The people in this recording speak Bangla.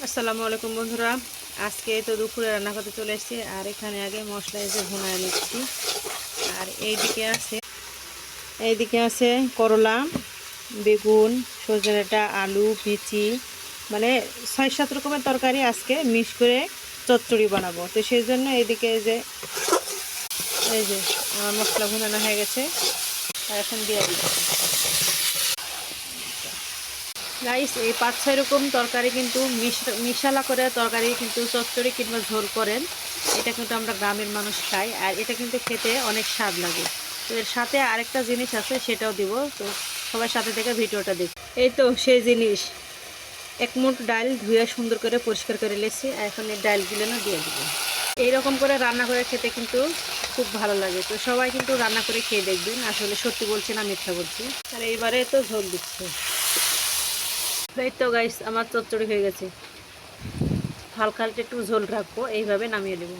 আসসালামু আলাইকুম বন্ধুরা, আজকে তো দুপুরে রান্না করতে চলে এসেছি। আর এখানে আগে মশলা এসে ভুনায় নিচ্ছি। আর এইদিকে আছে করলা, বেগুন, সজনে ডাঁটা, আলু, বিচি, মানে 6-7 রকমের তরকারি আজকে মিক্স করে চচ্চড়ি বানাবো। তো সেই জন্য এইদিকে এই যে আমার মশলা ভুনানো হয়ে গেছে। আর এখন দিয়ে দিচ্ছি গাইস। এই 5-6 রকম তরকারি কিন্তু মিশালা করে তরকারি কিন্তু চচ্চড়ি কিংবা ঝোল করেন। এটা কিন্তু আমরা গ্রামের মানুষ খাই, আর এটা কিন্তু খেতে অনেক স্বাদ লাগে। তো এর সাথে আরেকটা জিনিস আছে, সেটাও দিব। তো সবার সাথে থেকে ভিডিওটা দেখ। এই তো সেই জিনিস, এক মুঠ ডাল ধুয়ে সুন্দর করে পরিষ্কার করে লেছি। আর এখন এই ডালগুলো না দিয়ে দিব। এইরকম করে রান্না করে খেতে কিন্তু খুব ভালো লাগে। তো সবাই কিন্তু রান্না করে খেয়ে দেখবেন, আসলে সত্যি বলছি না মিথ্যা বলছি। আর এইবারে তো ঝোল দিচ্ছে। এই তো গাইস, আমার চচ্চড়ি হয়ে গেছে। হালকা হালকা একটু ঝোল রাখবো, এইভাবে নামিয়ে দেবো।